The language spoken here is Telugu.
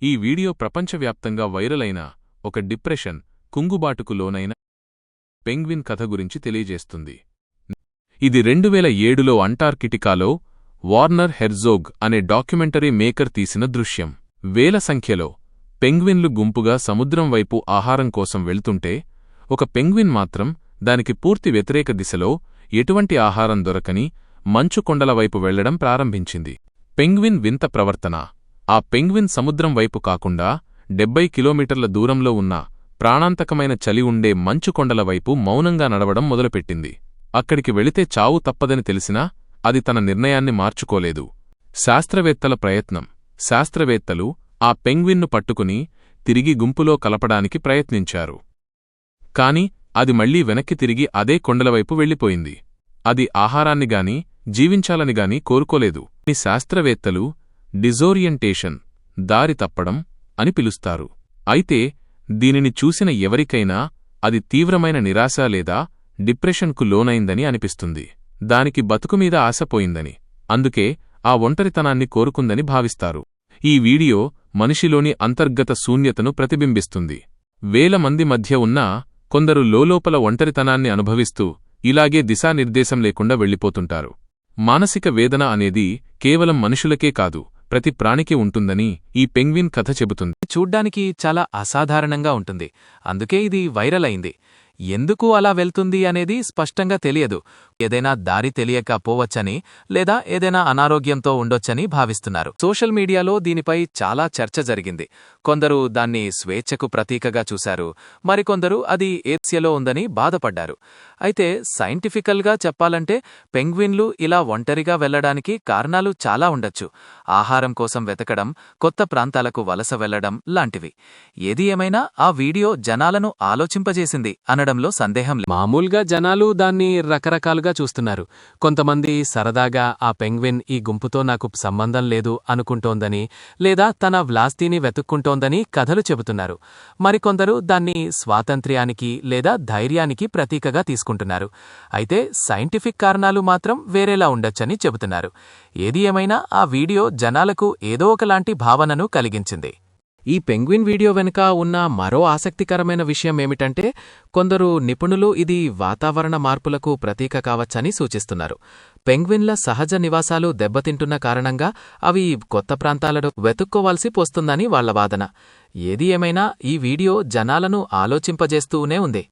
ఈ వీడియో ప్రపంచవ్యాప్తంగా వైరల్ అయిన ఒక డిప్రెషన్, కుంగుబాటుకు లోనైన పెంగ్విన్ కథ గురించి తెలియజేస్తుంది. ఇది 2007లో అంటార్కిటికాలో వార్నర్ హెర్జోగ్ అనే డాక్యుమెంటరీ మేకర్ తీసిన దృశ్యం. వేల సంఖ్యలో పెంగ్విన్లు గుంపుగా సముద్రం వైపు ఆహారం కోసం వెళ్తుంటే, ఒక పెంగ్విన్ మాత్రం దానికి పూర్తి వ్యతిరేక దిశలో ఎటువంటి ఆహారం దొరకని మంచు కొండల వైపు వెళ్లడం ప్రారంభించింది. పెంగ్విన్ వింత ప్రవర్తన. ఆ పెంగ్విన్ సముద్రం వైపు కాకుండా 70 కిలోమీటర్ల దూరంలో ఉన్న ప్రాణాంతకమైన చలి ఉండే మంచు కొండల వైపు మౌనంగా నడవడం మొదలుపెట్టింది. అక్కడికి వెళితే చావు తప్పదని తెలిసినా అది తన నిర్ణయాన్ని మార్చుకోలేదు. శాస్త్రవేత్తల ప్రయత్నం. శాస్త్రవేత్తలు ఆ పెంగ్విన్ను పట్టుకుని తిరిగి గుంపులో కలపడానికి ప్రయత్నించారు. కాని అది మళ్లీ వెనక్కి తిరిగి అదే కొండలవైపు వెళ్ళిపోయింది. అది ఆహారాన్నిగాని జీవించాలనిగాని కోరుకోలేదు. ఈ శాస్త్రవేత్తలు డిజోరియంటేషన్, దారి తప్పడం అని పిలుస్తారు. అయితే దీనిని చూసిన ఎవరికైనా అది తీవ్రమైన నిరాశ లేదా డిప్రెషన్కు లోనైందని అనిపిస్తుంది. దానికి బతుకుమీద ఆశపోయిందని, అందుకే ఆ ఒంటరితనాన్ని కోరుకుందని భావిస్తారు. ఈ వీడియో మనిషిలోని అంతర్గత శూన్యతను ప్రతిబింబిస్తుంది. వేల మంది మధ్య ఉన్నా కొందరు లోలోపల ఒంటరితనాన్ని అనుభవిస్తూ ఇలాగే దిశానిర్దేశం లేకుండా వెళ్ళిపోతుంటారు. మానసిక వేదన అనేది కేవలం మనుషులకే కాదు, ప్రతి ప్రాణికి ఉంటుందని ఈ పెంగ్విన్ కథ చెబుతుంది. చూడ్డానికి చాలా అసాధారణంగా ఉంటుంది. అందుకే ఇది వైరల్ అయింది. ఎందుకు అలా వెళ్తుంది అనేది స్పష్టంగా తెలియదు. ఏదైనా దారి తెలియక పోవచ్చని, లేదా ఏదైనా అనారోగ్యంతో ఉండొచ్చని భావిస్తున్నారు. సోషల్ మీడియాలో దీనిపై చాలా చర్చ జరిగింది. కొందరు దాన్ని స్వేచ్ఛకు ప్రతీకగా చూశారు, మరికొందరు అది ఏత్స్యలో ఉందని బాధపడ్డారు. అయితే సైంటిఫికల్గా చెప్పాలంటే పెంగ్విన్లు ఇలా ఒంటరిగా వెళ్లడానికి కారణాలు చాలా ఉండొచ్చు. ఆహారం కోసం వెతకడం, కొత్త ప్రాంతాలకు వలస వెళ్లడం లాంటివి. ఏది ఏమైనా ఆ వీడియో జనాలను ఆలోచింపజేసింది అనడంలో సందేహం లేదు. మామూలుగా జనాలు దాన్ని రకరకాలుగా చూస్తున్నారు. కొంతమంది సరదాగా ఆ పెంగ్విన్ ఈ గుంపుతో నాకు సంబంధం లేదు అనుకుంటోందని, లేదా తన వ్లాస్తిని వెతుక్కుంటోందని కథలు చెబుతున్నారు. మరికొందరు దాన్ని స్వాతంత్ర్యానికి లేదా ధైర్యానికి ప్రతీకగా తీసుకుంటున్నారు. అయితే సైంటిఫిక్ కారణాలు మాత్రం వేరేలా ఉండొచ్చని చెబుతున్నారు. ఏది ఏమైనా ఆ వీడియో జనాలకు ఏదో ఒకలాంటి భావనను కలిగించింది. ఈ పెంగ్విన్ వీడియో వెనుక ఉన్న మరో ఆసక్తికరమైన విషయం ఏమిటంటే, కొందరు నిపుణులు ఇది వాతావరణ మార్పులకు ప్రతీక కావచ్చని సూచిస్తున్నారు. పెంగ్విన్ల సహజ నివాసాలు దెబ్బతింటున్న కారణంగా అవి కొత్త ప్రాంతాలను వెతుక్కోవాల్సి వస్తుందని వాళ్ల వాదన. ఏది ఏమైనా ఈ వీడియో జనాలను ఆలోచింపజేస్తూనే ఉంది.